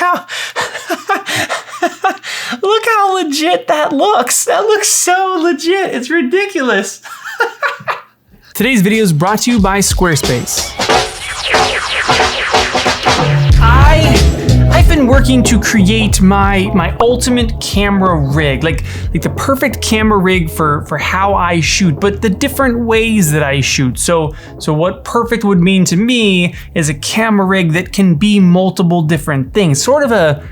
how look how legit that looks. That looks so legit. It's ridiculous. Today's video is brought to you by Squarespace. I've been working to create my ultimate camera rig, like the perfect camera rig for how I shoot, but the different ways that I shoot. So what perfect would mean to me is a camera rig that can be multiple different things, sort of a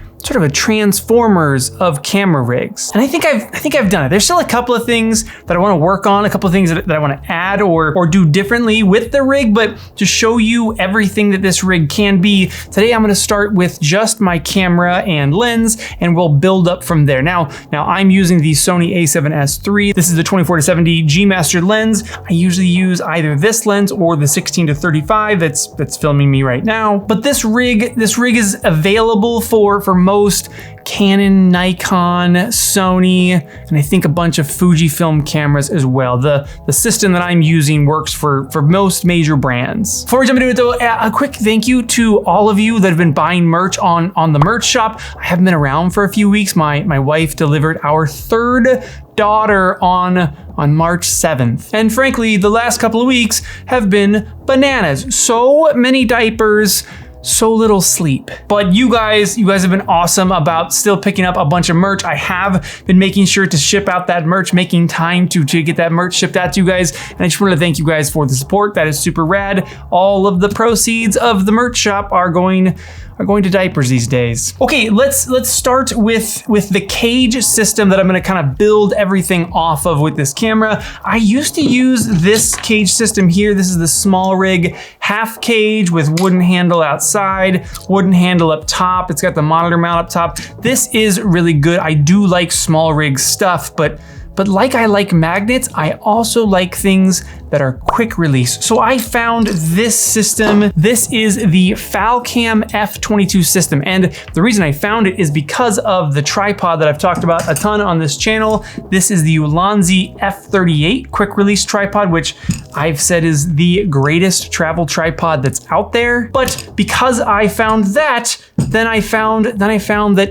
Transformers of camera rigs. And I think I've done it. There's still a couple of things that I want to work on, a couple of things that I want to add or do differently with the rig, but to show you everything that this rig can be, today I'm going to start with just my camera and lens, and we'll build up from there. Now I'm using the Sony a7S III. This is the 24-70 G Master lens. I usually use either this lens or the 16-35 that's filming me right now. But this rig is available for most Canon, Nikon, Sony, and I think a bunch of Fujifilm cameras as well. The system that I'm using works for most major brands. Before we jump into it though, a quick thank you to all of you that have been buying merch on the merch shop. I haven't been around for a few weeks. My wife delivered our third daughter on March 7th. And frankly, the last couple of weeks have been bananas. So many diapers, so little sleep. But you guys have been awesome about still picking up a bunch of merch. I have been making sure to ship out that merch, making time to get that merch shipped out to you guys. And I just want to thank you guys for the support. That is super rad. All of the proceeds of the merch shop are going to diapers these days. Okay, let's start with the cage system that I'm gonna kind of build everything off of with this camera. I used to use this cage system here. This is the small rig, half cage with wooden handle outside, wooden handle up top. It's got the monitor mount up top. This is really good. I do like small rig stuff, but like I like magnets, I also like things that are quick release. So I found this system. This is the Falcam F22 system. And the reason I found it is because of the tripod that I've talked about a ton on this channel. This is the Ulanzi F38 quick release tripod, which I've said is the greatest travel tripod that's out there. But because I found that, then I found that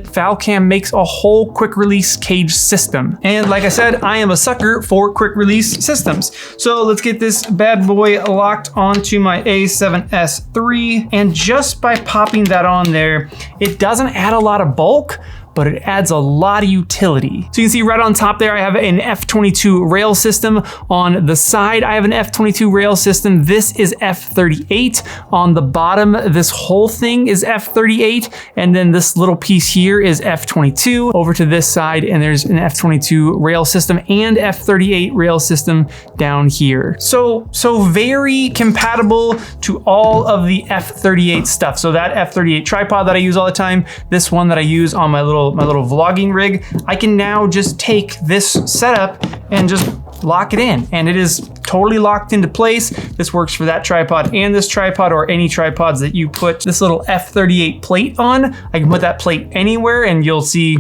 Falcam makes a whole quick release cage system. And like I said, I am a sucker for quick release systems. So let's get this bad boy locked onto my a7S III. And just by popping that on there, it doesn't add a lot of bulk, but it adds a lot of utility. So you can see right on top there, I have an F22 rail system. On the side, I have an F22 rail system. This is F38. On the bottom, this whole thing is F38. And then this little piece here is F22. Over to this side, and there's an F22 rail system and F38 rail system down here. So very compatible to all of the F38 stuff. So that F38 tripod that I use all the time, this one that I use on my little vlogging rig, I can now just take this setup and just lock it in, and it is totally locked into place. This works for that tripod and this tripod, or any tripods that you put this little F38 plate on. I can put that plate anywhere, and you'll see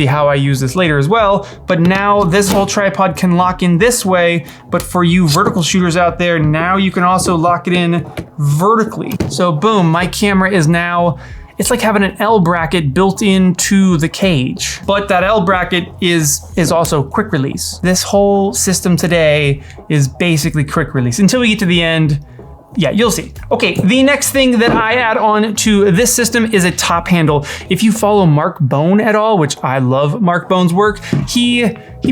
how I use this later as well. But now this whole tripod can lock in this way, but for you vertical shooters out there, now you can also lock it in vertically. So boom, my camera is now, it's like having an L bracket built into the cage. But that L bracket is also quick release. This whole system today is basically quick release. Until we get to the end, yeah, you'll see. Okay, the next thing that I add on to this system is a top handle. If you follow Mark Bone at all, which I love Mark Bone's work, he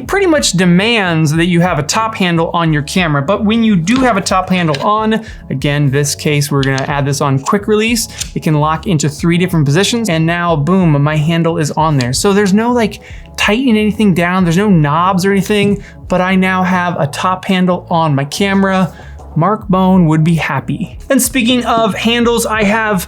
pretty much demands that you have a top handle on your camera. But when you do have a top handle on, again, this case, we're gonna add this on quick release. It can lock into 3 different positions, and now boom, my handle is on there. So there's no like tightening anything down, there's no knobs or anything, but I now have a top handle on my camera. Mark Bone would be happy. And speaking of handles, I have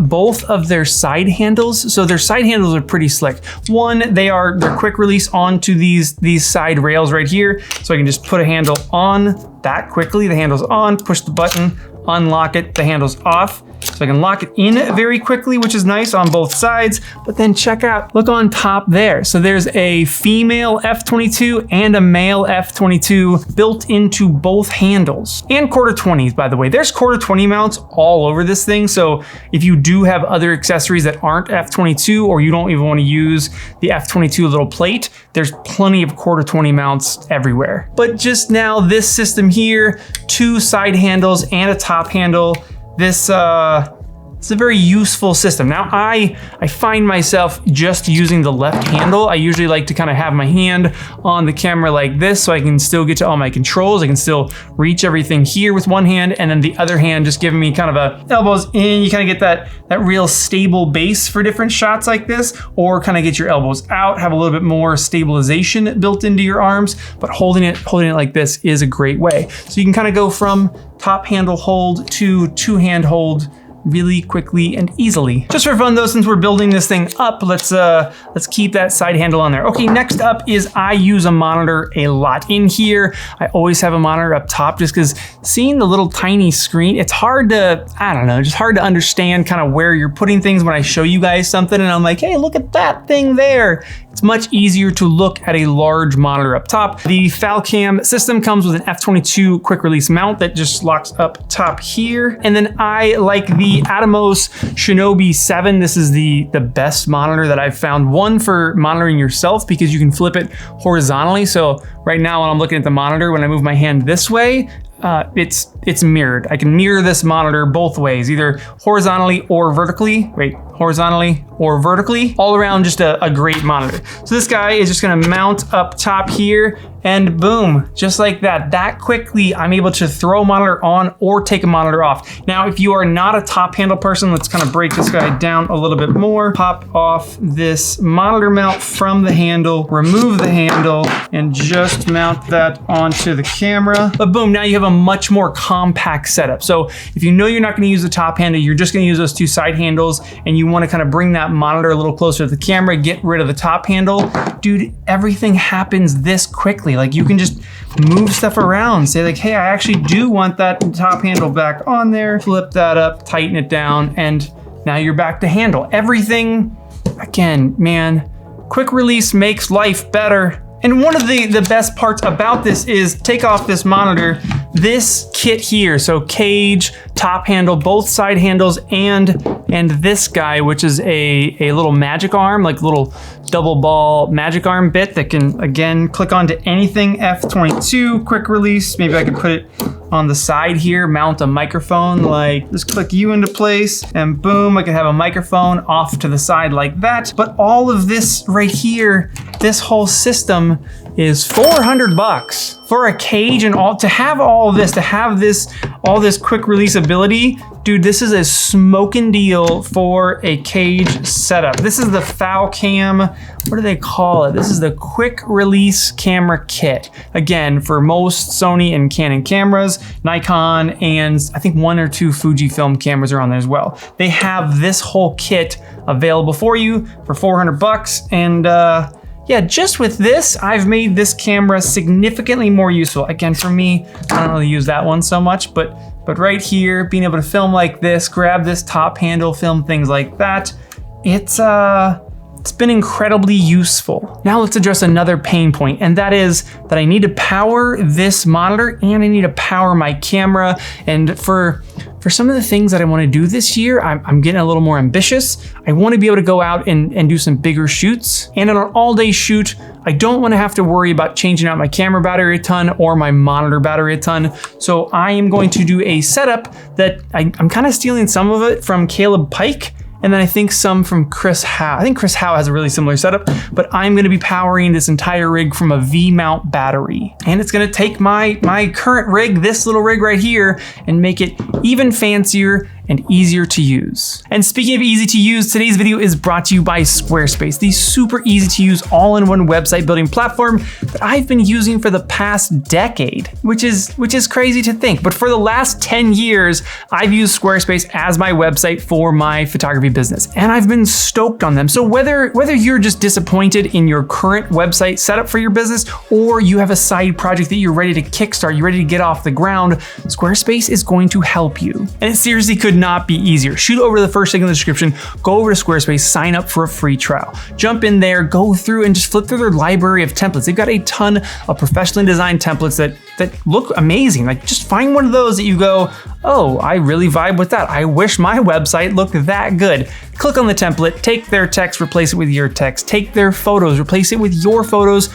both of their side handles. So their side handles are pretty slick. One, they're quick release onto these side rails right here. So I can just put a handle on that quickly. The handle's on, push the button, unlock it, the handle's off. So I can lock it in very quickly, which is nice on both sides. But then check out, look on top there. So there's a female F22 and a male F22 built into both handles. And quarter 20s, by the way. There's quarter 20 mounts all over this thing. So if you do have other accessories that aren't F22, or you don't even want to use the F22 little plate, there's plenty of quarter 20 mounts everywhere. But just now, this system here, 2 side handles and a top handle, this it's a very useful system. Now I find myself just using the left handle. I usually like to kind of have my hand on the camera like this so I can still get to all my controls. I can still reach everything here with one hand, and then the other hand just giving me kind of a elbows in. You kind of get that real stable base for different shots like this, or kind of get your elbows out, have a little bit more stabilization built into your arms, but holding it like this is a great way. So you can kind of go from top handle hold to 2-hand hold really quickly and easily. Just for fun though, since we're building this thing up, let's keep that side handle on there. Okay, next up is I use a monitor a lot. In here, I always have a monitor up top just because seeing the little tiny screen, it's hard to, I don't know, just hard to understand kind of where you're putting things when I show you guys something and I'm like, hey, look at that thing there. It's much easier to look at a large monitor up top. The Falcam system comes with an F22 quick release mount that just locks up top here. And then I like the Atomos Shinobi 7. This is the best monitor that I've found. One for monitoring yourself because you can flip it horizontally. So right now when I'm looking at the monitor, when I move my hand this way, it's mirrored. I can mirror this monitor both ways, either horizontally or vertically. Wait, horizontally or vertically. All around, just a great monitor. So this guy is just gonna mount up top here, and boom, just like that. That quickly, I'm able to throw a monitor on or take a monitor off. Now, if you are not a top handle person, let's kind of break this guy down a little bit more. Pop off this monitor mount from the handle, remove the handle, and just mount that onto the camera. But boom, now you have a much more compact setup. So if you know you're not gonna use the top handle, you're just gonna use those 2 side handles, and you wanna kind of bring that monitor a little closer to the camera, get rid of the top handle, dude, everything happens this quickly. Like you can just move stuff around, say like, hey, I actually do want that top handle back on there, flip that up, tighten it down, and now you're back to handle. Everything, again, man, quick release makes life better. And one of the best parts about this is take off this monitor, this kit here, so cage, top handle, both side handles, and this guy, which is a little magic arm, like little double ball magic arm bit that can, again, click onto anything F22, quick release. Maybe I could put it on the side here, mount a microphone, like just click you into place, and boom, I can have a microphone off to the side like that. But all of this right here, this whole system is $400 for a cage and all. To have all of this, to have this, all this quick release ability, dude, this is a smoking deal for a cage setup. This is the Falcam, what do they call it? This is the quick release camera kit. Again, for most Sony and Canon cameras, Nikon, and I think 1 or 2 Fujifilm cameras are on there as well. They have this whole kit available for you for $400, and yeah, just with this, I've made this camera significantly more useful. Again, for me, I don't really use that one so much, but right here, being able to film like this, grab this top handle, film things like that, it's been incredibly useful. Now let's address another pain point, and that is that I need to power this monitor and I need to power my camera. And for some of the things that I want to do this year, I'm getting a little more ambitious. I want to be able to go out and do some bigger shoots. And on an all-day shoot, I don't want to have to worry about changing out my camera battery a ton or my monitor battery a ton. So I am going to do a setup that I'm kind of stealing some of it from Caleb Pike, and then I think some from Chris Howe. I think Chris Howe has a really similar setup, but I'm gonna be powering this entire rig from a V-mount battery. And it's gonna take my current rig, this little rig right here, and make it even fancier and easier to use. And speaking of easy to use, today's video is brought to you by Squarespace, the super easy to use all-in-one website building platform that I've been using for the past decade, which is crazy to think. But for the last 10 years, I've used Squarespace as my website for my photography business, and I've been stoked on them. So whether you're just disappointed in your current website setup for your business, or you have a side project that you're ready to kickstart, you're ready to get off the ground, Squarespace is going to help you. And it seriously could could not be easier. Shoot over to the first link in the description, go over to Squarespace, sign up for a free trial. Jump in there, go through and just flip through their library of templates. They've got a ton of professionally designed templates that look amazing. Like just find one of those that you go, oh, I really vibe with that. I wish my website looked that good. Click on the template, take their text, replace it with your text, take their photos, replace it with your photos,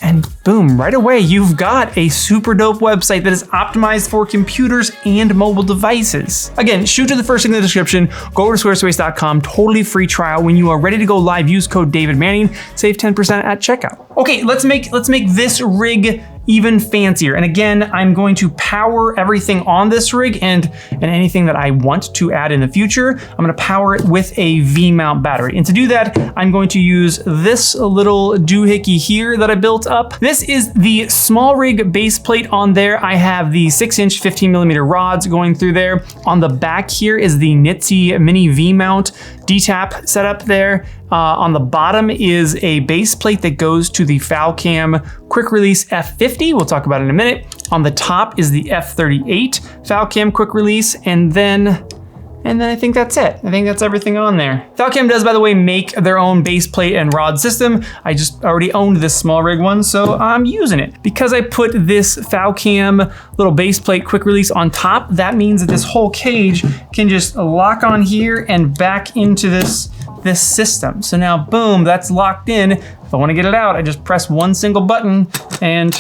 and boom, right away, you've got a super dope website that is optimized for computers and mobile devices. Again, shoot to the first link in the description, go over to squarespace.com, totally free trial. When you are ready to go live, use code David Manning, save 10% at checkout. Okay, let's make this rig even fancier. And again, I'm going to power everything on this rig and anything that I want to add in the future, I'm gonna power it with a V-mount battery. And to do that, I'm going to use this little doohickey here that I built up. This is the small rig base plate on there. I have the 6-inch 15mm rods going through there. On the back here is the Nitsy mini V-mount D-tap setup there. On the bottom is a base plate that goes to the Falcam quick release F50. We'll talk about it in a minute. On the top is the F38 Falcam quick release, and then I think that's it. I think that's everything on there. Falcam does, by the way, make their own base plate and rod system. I just already owned this small rig one, so I'm using it. Because I put this Falcam little base plate quick release on top, that means that this whole cage can just lock on here and back into this system. So now, boom, that's locked in. If I want to get it out, I just press one single button and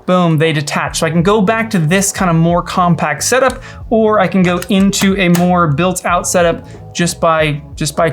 boom, they detach. So I can go back to this kind of more compact setup, or I can go into a more built out setup just by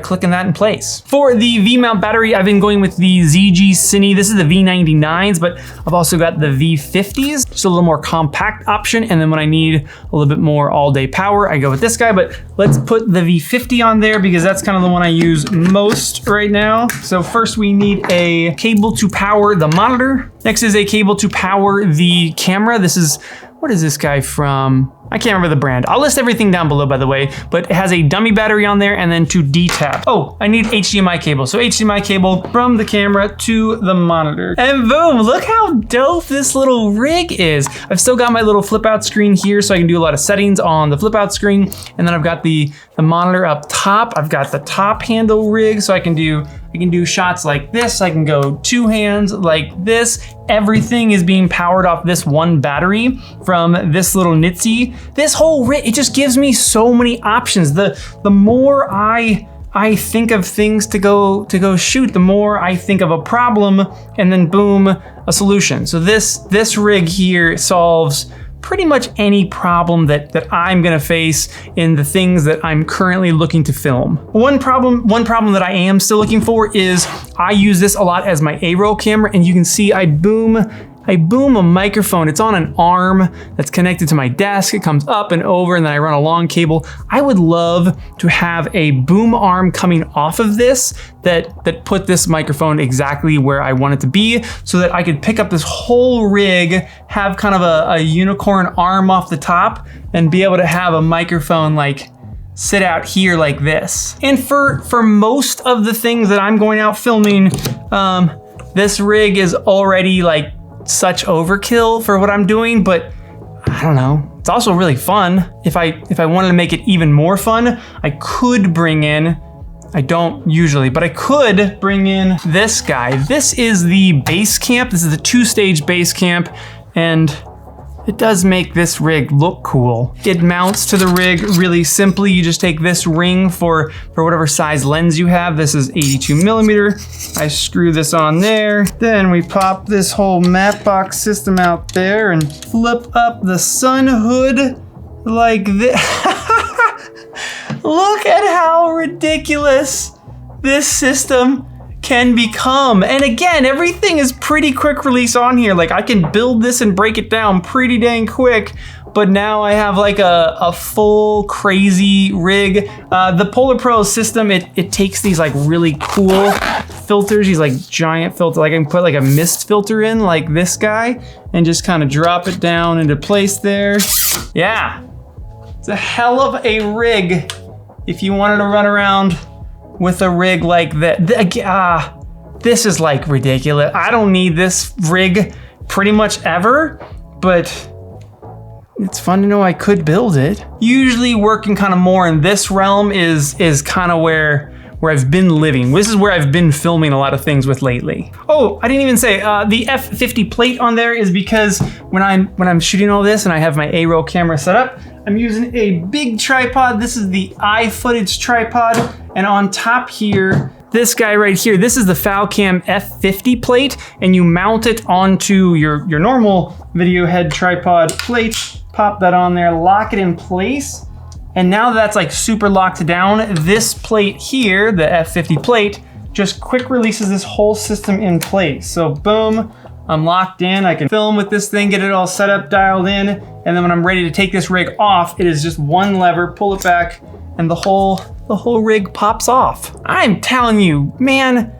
clicking that in place. For the V-mount battery, I've been going with the ZGCine. This is the V99s, but I've also got the V50s, just a little more compact option. And then when I need a little bit more all-day power, I go with this guy, but let's put the V50 on there because that's kind of the one I use most right now. So first we need a cable to power the monitor. Next is a cable to power the camera. This is, what is this guy from? I can't remember the brand. I'll list everything down below, by the way, but it has a dummy battery on there and then to D-tap. Oh, I need HDMI cable. So HDMI cable from the camera to the monitor. And boom, look how dope this little rig is. I've still got my little flip out screen here so I can do a lot of settings on the flip out screen. And then I've got the monitor up top. I've got the top handle rig so I can do shots like this. I can go two hands like this. Everything is being powered off this one battery from this little Nitsy. This whole rig, it just gives me so many options. The more I think of things to go shoot, the more I think of a problem, and then boom, a solution. So this rig here solves pretty much any problem that I'm gonna face in the things that I'm currently looking to film. One problem that I am still looking for is I use this a lot as my A-roll camera, and you can see I boom a microphone. It's on an arm that's connected to my desk. It comes up and over, and then I run a long cable. I would love to have a boom arm coming off of this that put this microphone exactly where I want it to be, so that I could pick up this whole rig, have kind of a unicorn arm off the top, and be able to have a microphone like sit out here like this. And for most of the things that I'm going out filming, this rig is already like such overkill for what I'm doing, but I don't know. It's also really fun. If I wanted to make it even more fun, I could bring in, I don't usually, but I could bring in this guy. This is the BaseCamp. This is the 2-stage BaseCamp, and it does make this rig look cool. It mounts to the rig really simply. You just take this ring for whatever size lens you have. This is 82mm. I screw this on there. Then we pop this whole matte box system out there and flip up the sun hood like this. Look at how ridiculous this system can become. And again, everything is pretty quick release on here. Like I can build this and break it down pretty dang quick, but now I have like a full crazy rig. The PolarPro system, it takes these like really cool filters, these like giant filters. Like I can put like a mist filter in like this guy and just kind of drop it down into place there. Yeah, it's a hell of a rig if you wanted to run around with a rig like that. This is like ridiculous. I don't need this rig pretty much ever, but it's fun to know I could build it. Usually working kind of more in this realm is kind of where I've been living. This is where I've been filming a lot of things with lately. Oh, I didn't even say, the F50 plate on there is because when I'm shooting all this and I have my A-roll camera set up, I'm using a big tripod. This is the iFootage tripod. And on top here, this guy right here, this is the Falcam F50 plate, and you mount it onto your normal video head tripod plate, pop that on there, lock it in place. And now that's like super locked down, this plate here, the F50 plate, just quick releases this whole system in place. So boom, I'm locked in. I can film with this thing, get it all set up, dialed in. And then when I'm ready to take this rig off, it is just one lever, pull it back, and the whole rig pops off. I'm telling you, man,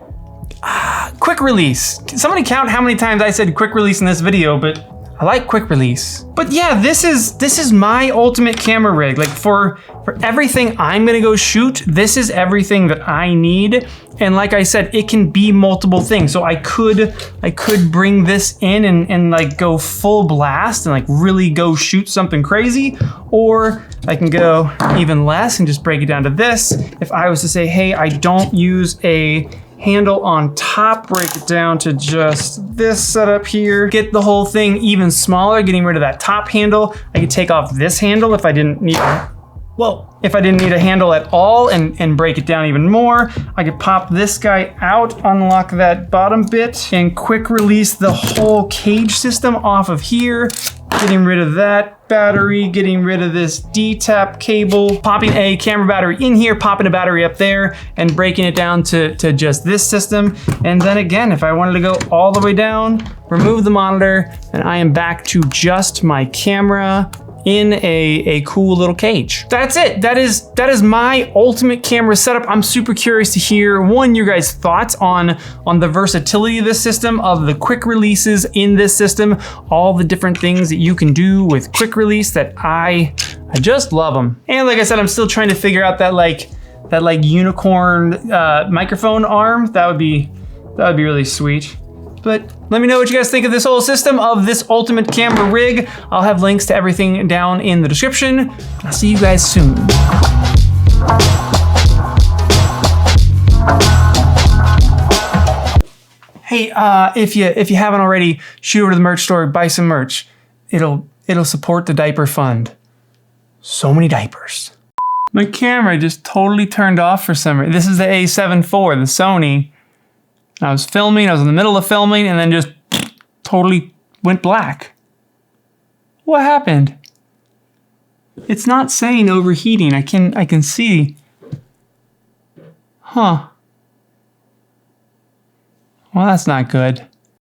quick release. Can somebody count how many times I said quick release in this video, but I like quick release. But yeah, this is my ultimate camera rig. Like for everything I'm gonna go shoot, this is everything that I need. And like I said, it can be multiple things. So I could bring this in and like go full blast and like really go shoot something crazy, or I can go even less and just break it down to this. If I was to say, hey, I don't use a handle on top, break it down to just this setup here, get the whole thing even smaller, getting rid of that top handle. I could take off this handle if I didn't need if I didn't need a handle at all and break it down even more. I could pop this guy out, unlock that bottom bit, and quick release the whole cage system off of here, getting rid of that battery, getting rid of this D-tap cable, popping a camera battery in here, popping a battery up there, and breaking it down to just this system. And then again, if I wanted to go all the way down, remove the monitor, and I am back to just my camera in a cool little cage. That's it. That is my ultimate camera setup. I'm super curious to hear, one, your guys' thoughts on the versatility of this system, of the quick releases in this system, all the different things that you can do with quick release that I just love them. And like I said, I'm still trying to figure out that unicorn microphone arm. That would be really sweet. But let me know what you guys think of this whole system, of this ultimate camera rig. I'll have links to everything down in the description. I'll see you guys soon. Hey, if you haven't already, shoot over to the merch store, buy some merch. It'll support the diaper fund. So many diapers. My camera just totally turned off for some reason. This is the A7 IV, the Sony. I was filming, I was in the middle of filming, and then just totally went black. What happened? It's not saying overheating. I can see. Huh. Well, that's not good.